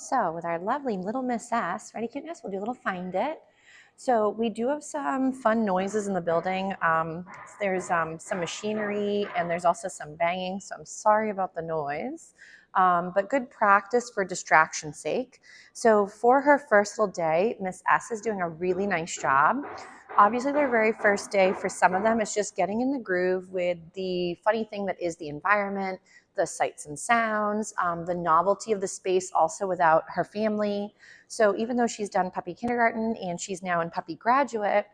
So with our lovely little Miss S, ready cuteness, we'll do a little find it. So we do have some fun noises in the building. There's some machinery and there's also some banging. So I'm sorry about the noise, but good practice for distraction's sake. So for her first little day, Miss S is doing a really nice job. Obviously, their very first day, for some of them, it's just getting in the groove with the funny thing that is the environment, the sights and sounds, the novelty of the space also without her family. So even though she's done puppy kindergarten and she's now in puppy graduate,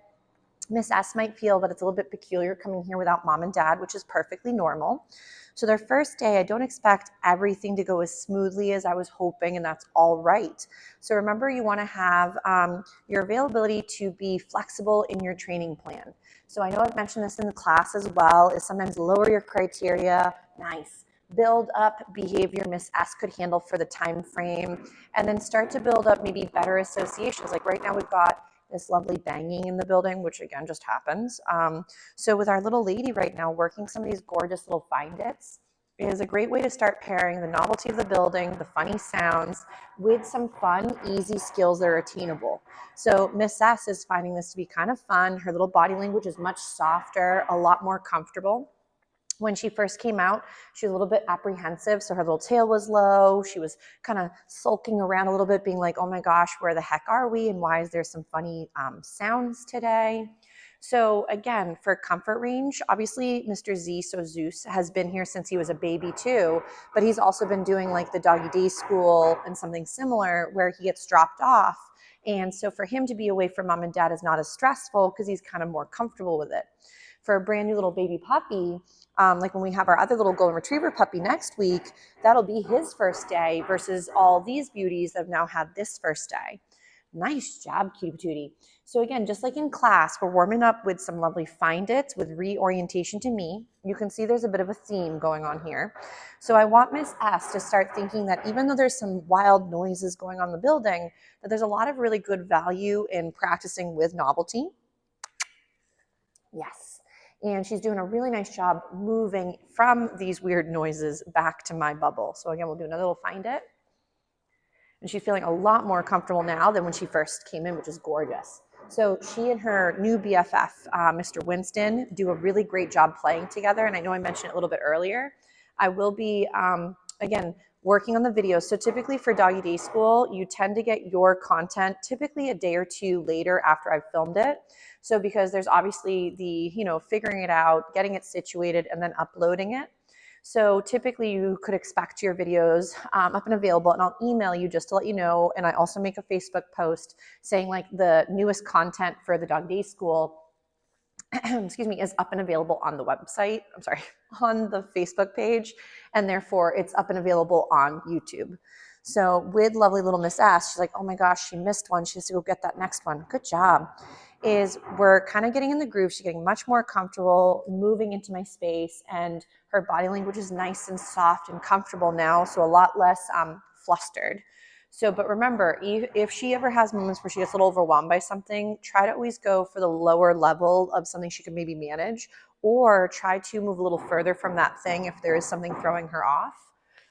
Miss S might feel that it's a little bit peculiar coming here without mom and dad, which is perfectly normal. So their first day, I don't expect everything to go as smoothly as I was hoping, and that's all right. So remember, you want to have your availability to be flexible in your training plan. So I know I've mentioned this in the class as well, is sometimes lower your criteria, nice. Build up behavior Miss S could handle for the time frame, and then start to build up maybe better associations. Like right now we've got this lovely banging in the building, which again just happens. So with our little lady right now, working some of these gorgeous little find its is a great way to start pairing the novelty of the building, the funny sounds, with some fun, easy skills that are attainable. So Miss S is finding this to be kind of fun. Her little body language is much softer, a lot more comfortable. When she first came out, she was a little bit apprehensive, so her little tail was low. She was kind of sulking around a little bit, being like, oh my gosh, where the heck are we? And why is there some funny sounds today? So again, for comfort range, obviously Mr. Z, so Zeus, has been here since he was a baby too, but he's also been doing like the doggy day school and something similar where he gets dropped off. And so for him to be away from mom and dad is not as stressful because he's kind of more comfortable with it. For a brand new little baby puppy, like when we have our other little golden retriever puppy next week, that'll be his first day versus all these beauties that have now had this first day. Nice job, cutie patootie. So again, just like in class, we're warming up with some lovely find its with reorientation to me. You can see there's a bit of a theme going on here. So I want Miss S to start thinking that even though there's some wild noises going on in the building, that there's a lot of really good value in practicing with novelty. Yes. And she's doing a really nice job moving from these weird noises back to my bubble. So again, we'll do another little find it. And she's feeling a lot more comfortable now than when she first came in, which is gorgeous. So she and her new BFF, Mr. Winston, do a really great job playing together. And I know I mentioned it a little bit earlier. I will be, again, working on the videos. So typically for Doggy Day School, you tend to get your content typically a day or two later after I've filmed it. So because there's obviously the, figuring it out, getting it situated, and then uploading it. So typically you could expect your videos up and available, and I'll email you just to let you know. And I also make a Facebook post saying like the newest content for the Dog Day School excuse me, is up and available on the website. I'm sorry, on the Facebook page, and therefore it's up and available on YouTube. So with lovely little Miss S, she's like, oh my gosh, she missed one. She has to go get that next one. Good job. Is we're kind of getting in the groove. She's getting much more comfortable moving into my space, and her body language is nice and soft and comfortable now, so a lot less flustered. So, but remember, if she ever has moments where she gets a little overwhelmed by something, try to always go for the lower level of something she can maybe manage, or try to move a little further from that thing if there is something throwing her off.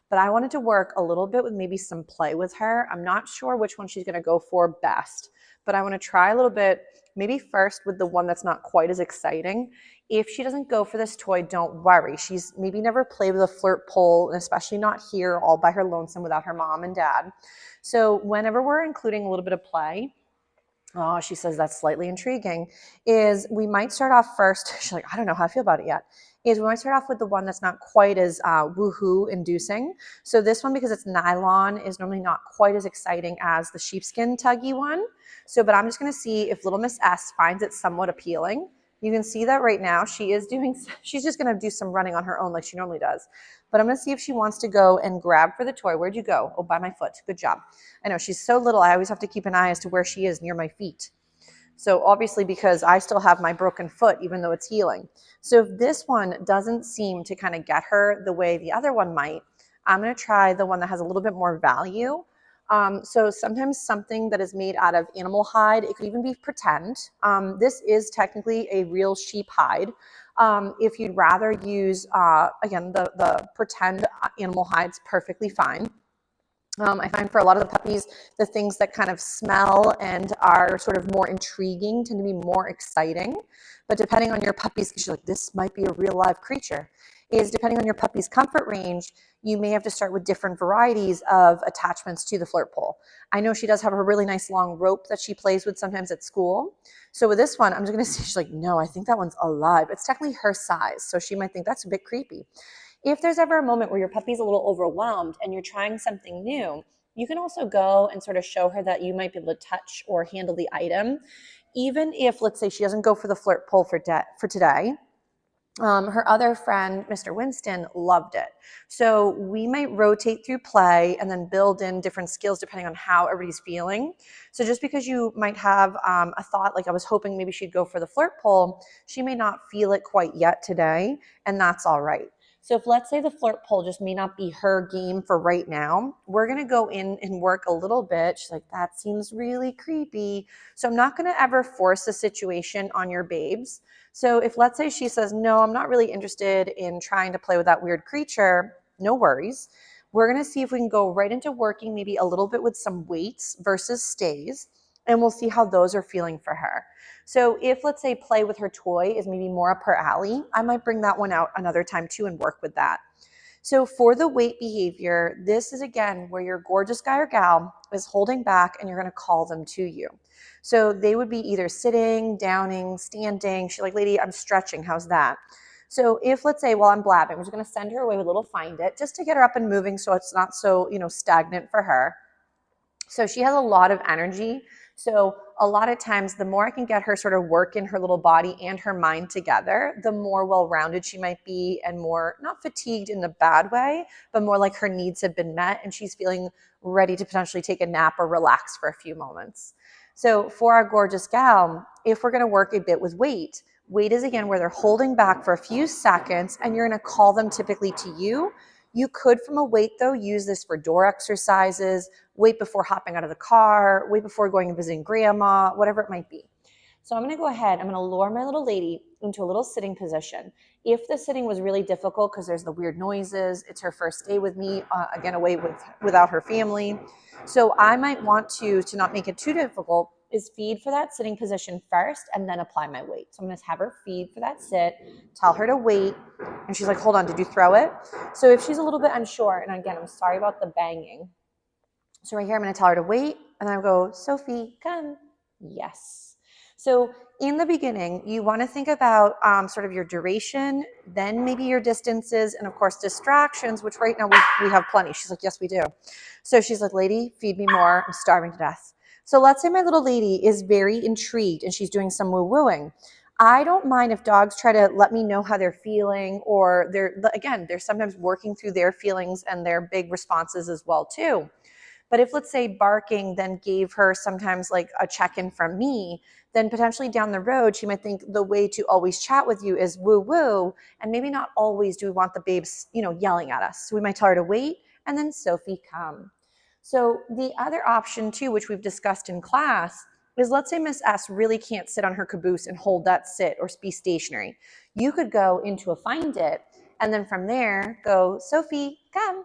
But I wanted to work a little bit with maybe some play with her. I'm not sure which one she's going to go for best, but I want to try a little bit, maybe first with the one that's not quite as exciting. If she doesn't go for this toy, don't worry. She's maybe never played with a flirt pole, and especially not here all by her lonesome without her mom and dad. So whenever we're including a little bit of play, oh, she says that's slightly intriguing, is we might start off first, she's like, I don't know how I feel about it yet, is we might start off with the one that's not quite as woohoo inducing. So this one, because it's nylon, is normally not quite as exciting as the sheepskin tuggy one. So, but I'm just going to see if little Miss S finds it somewhat appealing. You can see that right now she's just going to do some running on her own like she normally does. But I'm going to see if she wants to go and grab for the toy. Where'd you go? Oh, by my foot. Good job. I know she's so little, I always have to keep an eye as to where she is near my feet. So obviously because I still have my broken foot, even though it's healing. So if this one doesn't seem to kind of get her the way the other one might, I'm going to try the one that has a little bit more value. So sometimes something that is made out of animal hide, it could even be pretend. This is technically a real sheep hide. If you'd rather use, again, the pretend animal hide's perfectly fine. I find for a lot of the puppies, the things that kind of smell and are sort of more intriguing tend to be more exciting. But depending on your puppy's, because you're like, this might be a real live creature, is depending on your puppy's comfort range, you may have to start with different varieties of attachments to the flirt pole. I know she does have a really nice long rope that she plays with sometimes at school. So with this one, I'm just going to see, she's like, no, I think that one's alive. It's technically her size. So she might think that's a bit creepy. If there's ever a moment where your puppy's a little overwhelmed and you're trying something new, you can also go and sort of show her that you might be able to touch or handle the item. Even if, let's say, she doesn't go for the flirt pole for today, her other friend, Mr. Winston, loved it. So we might rotate through play and then build in different skills depending on how everybody's feeling. So just because you might have a thought like, I was hoping maybe she'd go for the flirt pole, she may not feel it quite yet today, and that's all right. So if, let's say, the flirt pole just may not be her game for right now, we're going to go in and work a little bit. She's like, that seems really creepy. So I'm not going to ever force a situation on your babes. So if, let's say, she says, no, I'm not really interested in trying to play with that weird creature, no worries. We're going to see if we can go right into working maybe a little bit with some weights versus stays, and we'll see how those are feeling for her. So if, let's say, play with her toy is maybe more up her alley, I might bring that one out another time too and work with that. So for the weight behavior, this is again where your gorgeous guy or gal is holding back and you're going to call them to you. So they would be either sitting, downing, standing. She's like, lady, I'm stretching. How's that? So if, let's say, while I'm blabbing, we're just going to send her away with a little find it just to get her up and moving so it's not so, stagnant for her. So she has a lot of energy. So a lot of times, the more I can get her sort of work in her little body and her mind together, the more well-rounded she might be and more, not fatigued in the bad way, but more like her needs have been met and she's feeling ready to potentially take a nap or relax for a few moments. So for our gorgeous gal, if we're going to work a bit with weight is again where they're holding back for a few seconds and you're going to call them typically to you. You could, from a weight though, use this for door exercises, wait before hopping out of the car, wait before going and visiting grandma, whatever it might be. So I'm going to go ahead, I'm going to lure my little lady into a little sitting position. If the sitting was really difficult because there's the weird noises, it's her first day with me, again, away without her family. So I might want to not make it too difficult, is feed for that sitting position first and then apply my weight. So I'm going to have her feed for that sit, tell her to wait. And she's like, hold on, did you throw it? So if she's a little bit unsure, and again, I'm sorry about the banging. So right here, I'm going to tell her to wait. And I go, Sophie, come. Yes. So in the beginning, you want to think about sort of your duration, then maybe your distances, and of course distractions, which right now we have plenty. She's like, yes, we do. So she's like, lady, feed me more. I'm starving to death. So let's say my little lady is very intrigued and she's doing some woo-wooing. I don't mind if dogs try to let me know how they're feeling, or they're sometimes working through their feelings and their big responses as well too. But if, let's say, barking then gave her sometimes like a check-in from me, then potentially down the road, she might think the way to always chat with you is woo-woo, and maybe not always do we want the babes, yelling at us. So we might tell her to wait, and then Sophie, come. So the other option too, which we've discussed in class, is let's say Miss S really can't sit on her caboose and hold that sit or be stationary. You could go into a find it, and then from there, go, Sophie, come,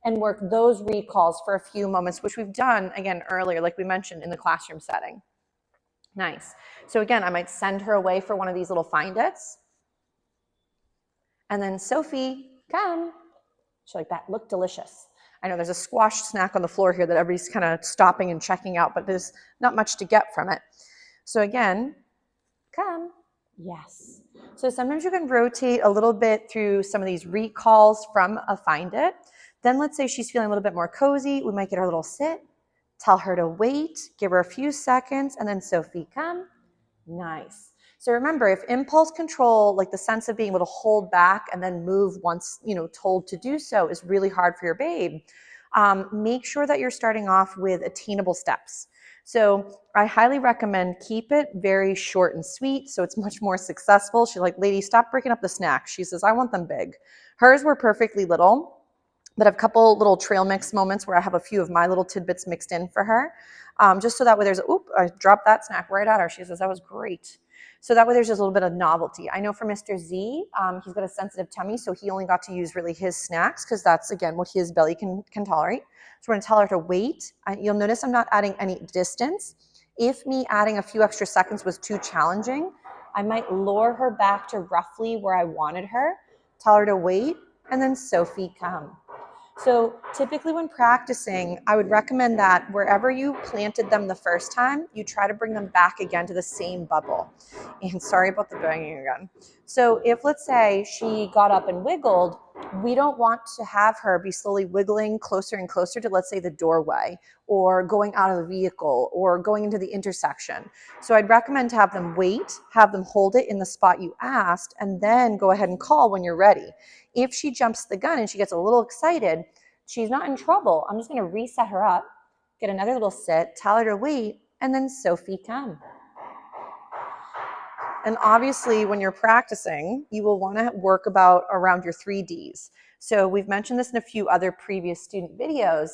and work those recalls for a few moments, which we've done, again, earlier, like we mentioned in the classroom setting. Nice. So again, I might send her away for one of these little find-its. And then, Sophie, come. She's like, that looked delicious. I know there's a squash snack on the floor here that everybody's kind of stopping and checking out, but there's not much to get from it. So again, come. Yes. So sometimes you can rotate a little bit through some of these recalls from a find it. Then let's say she's feeling a little bit more cozy. We might get her a little sit, tell her to wait, give her a few seconds, and then Sophie, come. Nice. So remember, if impulse control, like the sense of being able to hold back and then move once, told to do so, is really hard for your babe, make sure that you're starting off with attainable steps. So I highly recommend keep it very short and sweet so it's much more successful. She's like, lady, stop breaking up the snacks. She says, I want them big. Hers were perfectly little, but I have a couple little trail mix moments where I have a few of my little tidbits mixed in for her, just so that way I dropped that snack right at her. She says, that was great. So that way there's just a little bit of novelty. I know for Mr. Z, he's got a sensitive tummy, so he only got to use really his snacks because that's, again, what his belly can tolerate. So we're going to tell her to wait. You'll notice I'm not adding any distance. If me adding a few extra seconds was too challenging, I might lure her back to roughly where I wanted her, tell her to wait, and then Sophie, come. So typically when practicing, I would recommend that wherever you planted them the first time, you try to bring them back again to the same bubble. And sorry about the banging again. So if, let's say, she got up and wiggled, we don't want to have her be slowly wiggling closer and closer to, let's say, the doorway or going out of the vehicle or going into the intersection. So I'd recommend to have them wait, have them hold it in the spot you asked, and then go ahead and call when you're ready. If she jumps the gun and she gets a little excited, she's not in trouble. I'm just going to reset her up, get another little sit, tell her to wait, and then Sophie, come. And obviously, when you're practicing, you will want to work around your 3Ds. So we've mentioned this in a few other previous student videos.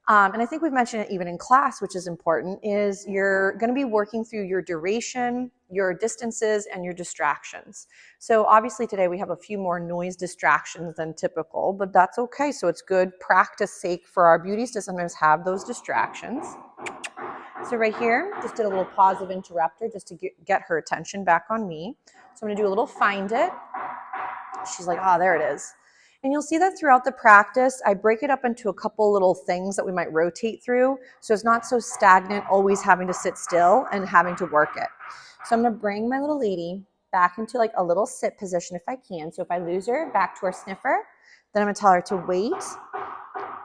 And I think we've mentioned it even in class, which is important, is you're going to be working through your duration, your distances, and your distractions. So obviously today we have a few more noise distractions than typical, but that's okay. So it's good practice sake for our beauties to sometimes have those distractions. So right here, just did a little positive interrupter just to get her attention back on me. So I'm going to do a little find it. She's like, oh, there it is. And you'll see that throughout the practice, I break it up into a couple little things that we might rotate through. So it's not so stagnant, always having to sit still and having to work it. So I'm going to bring my little lady back into like a little sit position if I can. So if I lose her, back to our sniffer, then I'm going to tell her to wait.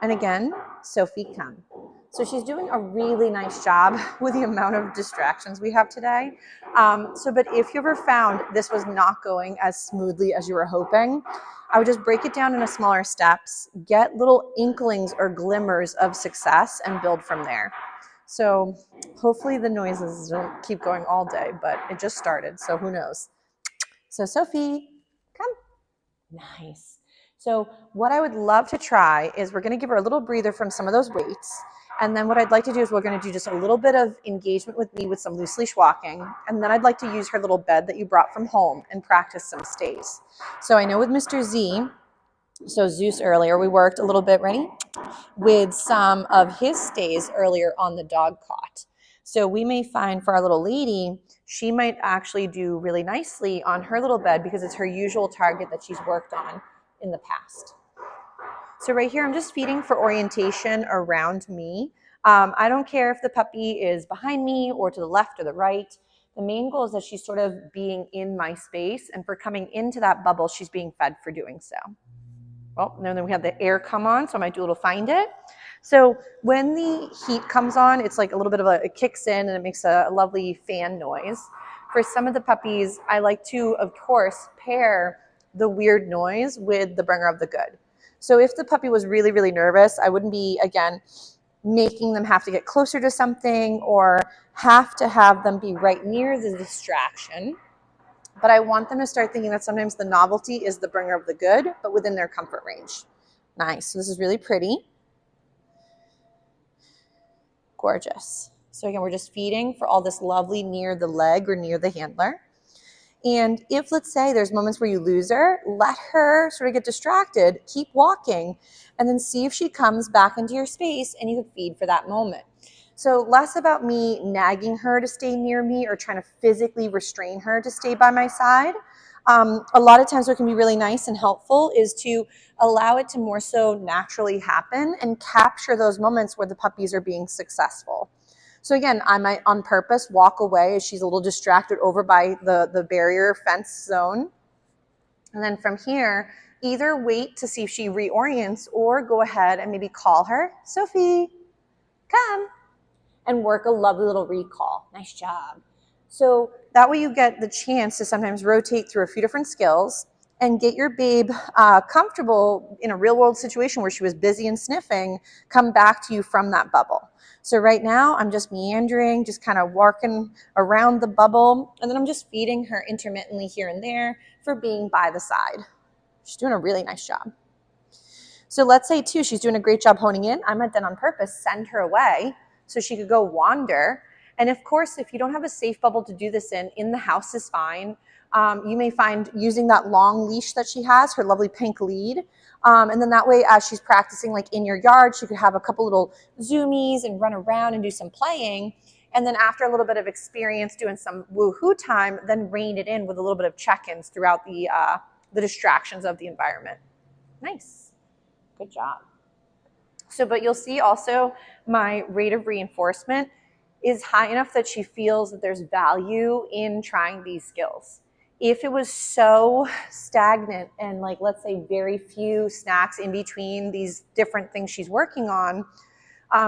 And again, Sophie, come. So she's doing a really nice job with the amount of distractions we have today. But if you ever found this was not going as smoothly as you were hoping, I would just break it down into smaller steps, get little inklings or glimmers of success and build from there. So hopefully the noises don't keep going all day, but it just started, so who knows. So Sophie, come. Nice. So what I would love to try is we're going to give her a little breather from some of those weights. And then what I'd like to do is we're going to do just a little bit of engagement with me with some loose leash walking. And then I'd like to use her little bed that you brought from home and practice some stays. So I know with Mr. Z, so Zeus earlier, we worked a little bit, ready? With some of his stays earlier on the dog cot. So we may find for our little lady, she might actually do really nicely on her little bed because it's her usual target that she's worked on in the past. So right here, I'm just feeding for orientation around me. I don't care if the puppy is behind me or to the left or the right. The main goal is that she's sort of being in my space, and for coming into that bubble, she's being fed for doing so. Well, and then we have the air come on, so I might do a little find it. So when the heat comes on, it's like a little bit of it kicks in and it makes a lovely fan noise. For some of the puppies, I like to, of course, pair the weird noise with the bringer of the good. So if the puppy was really, really nervous, I wouldn't be, again, making them have to get closer to something or have to have them be right near the distraction. But I want them to start thinking that sometimes the novelty is the bringer of the good, but within their comfort range. Nice. So this is really pretty. Gorgeous. So again, we're just feeding for all this lovely near the leg or near the handler. And if, let's say, there's moments where you lose her, let her sort of get distracted, keep walking, and then see if she comes back into your space and you can feed for that moment. So less about me nagging her to stay near me or trying to physically restrain her to stay by my side. A lot of times what can be really nice and helpful is to allow it to more so naturally happen and capture those moments where the puppies are being successful. So again, I might on purpose walk away as she's a little distracted over by the barrier fence zone. And then from here, either wait to see if she reorients or go ahead and maybe call her, Sophie, come, and work a lovely little recall. Nice job. So that way you get the chance to sometimes rotate through a few different skills and get your babe comfortable in a real world situation where she was busy and sniffing, come back to you from that bubble. So right now I'm just meandering, just kind of walking around the bubble, and then I'm just feeding her intermittently here and there for being by the side. She's doing a really nice job. So let's say too, she's doing a great job honing in. I might then on purpose send her away so she could go wander And of course, if you don't have a safe bubble to do this in the house is fine. You may find using that long leash that she has, her lovely pink lead. And then that way, as she's practicing like in your yard, she could have a couple little zoomies and run around and do some playing. And then after a little bit of experience doing some woohoo time, then rein it in with a little bit of check-ins throughout the distractions of the environment. Nice. Good job. So, but you'll see also my rate of reinforcement is high enough that she feels that there's value in trying these skills. If it was so stagnant and like, let's say very few snacks in between these different things she's working on,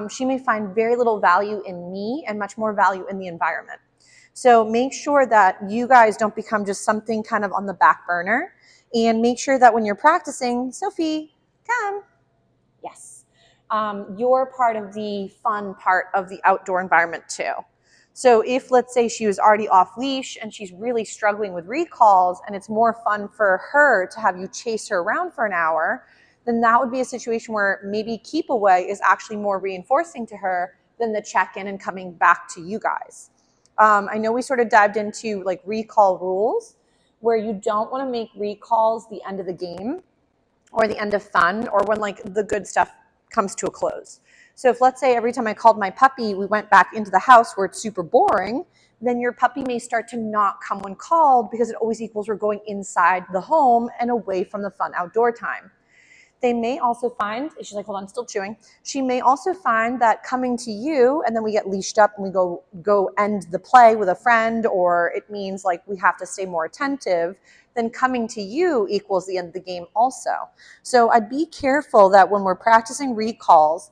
she may find very little value in me and much more value in the environment. So make sure that you guys don't become just something kind of on the back burner, and make sure that when you're practicing, Sophie, come. Yes. You're part of the fun part of the outdoor environment too. So if, let's say, she was already off leash and she's really struggling with recalls and it's more fun for her to have you chase her around for an hour, then that would be a situation where maybe keep away is actually more reinforcing to her than the check-in and coming back to you guys. I know we sort of dived into like recall rules where you don't want to make recalls the end of the game or the end of fun or when like the good stuff comes to a close. So if, let's say, every time I called my puppy, we went back into the house where it's super boring, then your puppy may start to not come when called because it always equals we're going inside the home and away from the fun outdoor time. They may also find, she's like, hold on, still chewing. She may also find that coming to you and then we get leashed up and we go end the play with a friend, or it means like we have to stay more attentive, then coming to you equals the end of the game also. So I'd be careful that when we're practicing recalls,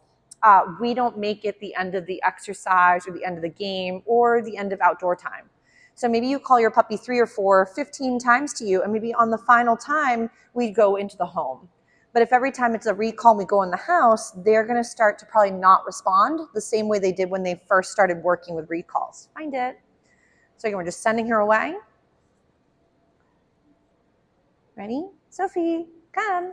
we don't make it the end of the exercise or the end of the game or the end of outdoor time. So maybe you call your puppy 3 or 4, 15 times to you, and maybe on the final time, we go into the home. But if every time it's a recall and we go in the house, they're going to start to probably not respond the same way they did when they first started working with recalls. Find it. So again, we're just sending her away. Ready? Sophie, come.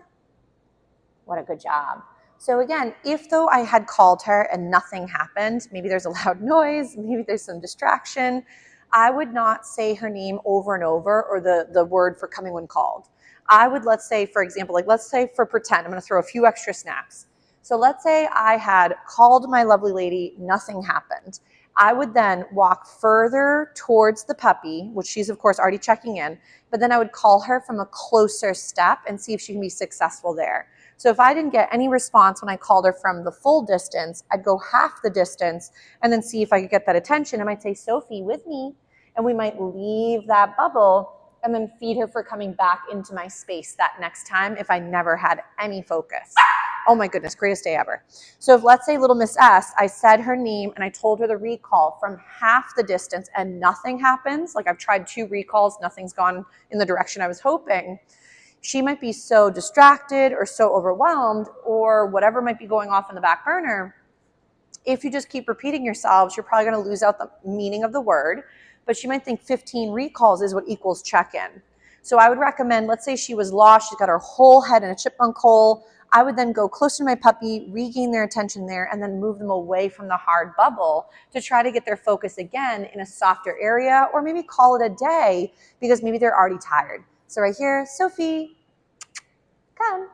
What a good job. So again, if though I had called her and nothing happened, maybe there's a loud noise, maybe there's some distraction, I would not say her name over and over or the word for coming when called. I would, let's say, for example, like let's say for pretend, I'm going to throw a few extra snacks. So let's say I had called my lovely lady, nothing happened. I would then walk further towards the puppy, which she's of course already checking in, but then I would call her from a closer step and see if she can be successful there. So if I didn't get any response when I called her from the full distance, I'd go half the distance and then see if I could get that attention. I might say, Sophie, with me. And we might leave that bubble and then feed her for coming back into my space that next time if I never had any focus. Oh my goodness, greatest day ever. So if, let's say, little Miss S, I said her name and I told her the recall from half the distance and nothing happens, like I've tried 2 recalls, nothing's gone in the direction I was hoping, she might be so distracted or so overwhelmed or whatever might be going off in the back burner. If you just keep repeating yourselves, you're probably going to lose out the meaning of the word, but she might think 15 recalls is what equals check-in. So I would recommend, let's say she was lost, she's got her whole head in a chipmunk hole. I would then go closer to my puppy, regain their attention there, and then move them away from the hard bubble to try to get their focus again in a softer area, or maybe call it a day because maybe they're already tired. So right here, Sophie, come.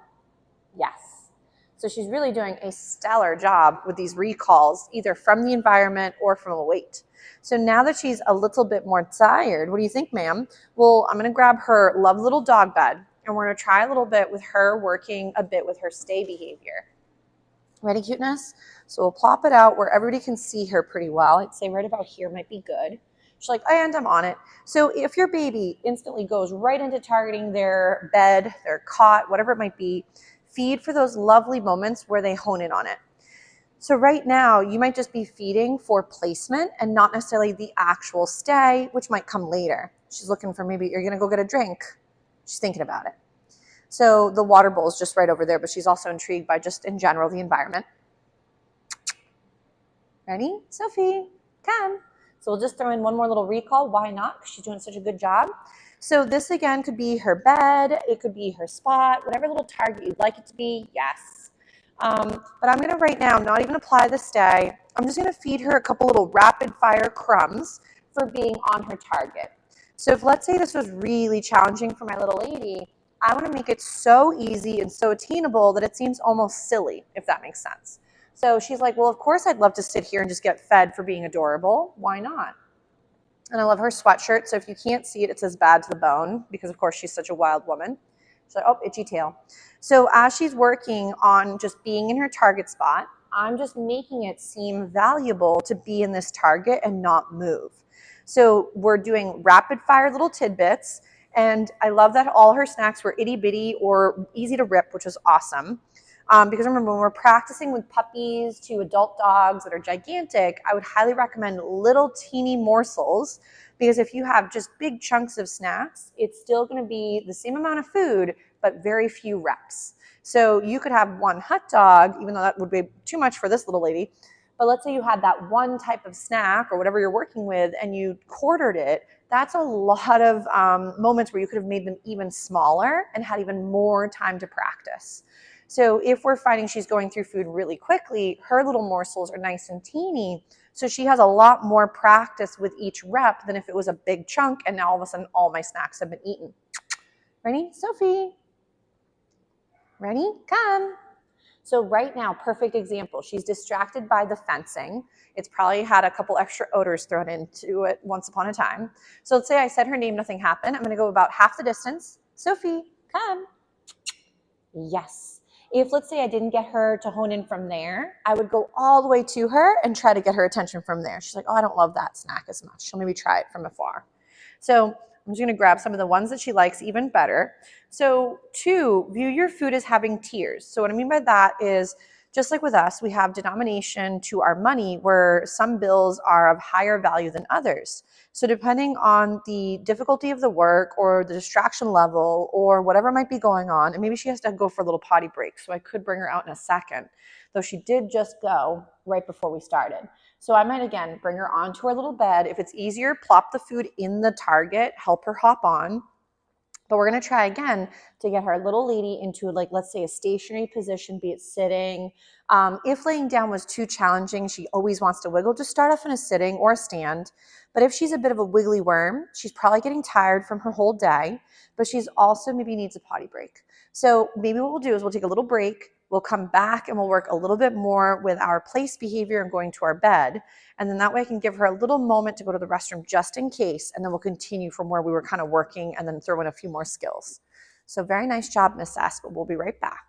Yes. So she's really doing a stellar job with these recalls, either from the environment or from a weight. So now that she's a little bit more tired, what do you think, ma'am? Well, I'm going to grab her lovely little dog bed, and we're going to try a little bit with her working a bit with her stay behavior. Ready, cuteness? So we'll plop it out where everybody can see her pretty well. I'd say right about here might be good. She's like, and I'm on it. So if your baby instantly goes right into targeting their bed, their cot, whatever it might be, feed for those lovely moments where they hone in on it. So right now, you might just be feeding for placement and not necessarily the actual stay, which might come later. She's looking for, maybe you're going to go get a drink. She's thinking about it. So the water bowl is just right over there, but she's also intrigued by just in general the environment. Ready? Sophie, come. So we'll just throw in one more little recall. Why not? Because she's doing such a good job. So this again could be her bed. It could be her spot, whatever little target you'd like it to be. Yes. But I'm gonna right now not even apply the stay. I'm just gonna feed her a couple little rapid fire crumbs for being on her target. So if let's say this was really challenging for my little lady, I wanna make it so easy and so attainable that it seems almost silly, if that makes sense. So she's like, well, of course I'd love to sit here and just get fed for being adorable. Why not? And I love her sweatshirt. So if you can't see it, it says bad to the bone because of course she's such a wild woman. So, oh, itchy tail. So as she's working on just being in her target spot, I'm just making it seem valuable to be in this target and not move. So we're doing rapid fire little tidbits. And I love that all her snacks were itty bitty or easy to rip, which was awesome. Because remember, when we're practicing with puppies to adult dogs that are gigantic, I would highly recommend little teeny morsels, because if you have just big chunks of snacks, it's still going to be the same amount of food, but very few reps. So you could have one hot dog, even though that would be too much for this little lady. But let's say you had that one type of snack or whatever you're working with and you quartered it. That's a lot of moments where you could have made them even smaller and had even more time to practice. So if we're finding she's going through food really quickly, her little morsels are nice and teeny. So she has a lot more practice with each rep than if it was a big chunk and now all of a sudden all my snacks have been eaten. Ready? Sophie. Ready? Come. So right now, perfect example. She's distracted by the fencing. It's probably had a couple extra odors thrown into it once upon a time. So let's say I said her name, nothing happened. I'm going to go about half the distance. Sophie, come. Yes. If let's say I didn't get her to hone in from there, I would go all the way to her and try to get her attention from there. She's like, oh, I don't love that snack as much. She'll maybe try it from afar. So I'm just going to grab some of the ones that she likes even better. So 2, view your food as having tiers. So what I mean by that is, just like with us, we have denomination to our money where some bills are of higher value than others. So depending on the difficulty of the work or the distraction level or whatever might be going on, and maybe she has to go for a little potty break, so I could bring her out in a second, though she did just go right before we started. So I might, again, bring her onto our little bed. If it's easier, plop the food in the target, help her hop on. But we're going to try again to get our little lady into, like, let's say a stationary position, be it sitting. If laying down was too challenging, she always wants to wiggle, just start off in a sitting or a stand. But if she's a bit of a wiggly worm, she's probably getting tired from her whole day, but she's also maybe needs a potty break. So maybe what we'll do is we'll take a little break. We'll come back and we'll work a little bit more with our place behavior and going to our bed. And then that way I can give her a little moment to go to the restroom just in case. And then we'll continue from where we were kind of working and then throw in a few more skills. So very nice job, Miss S, but we'll be right back.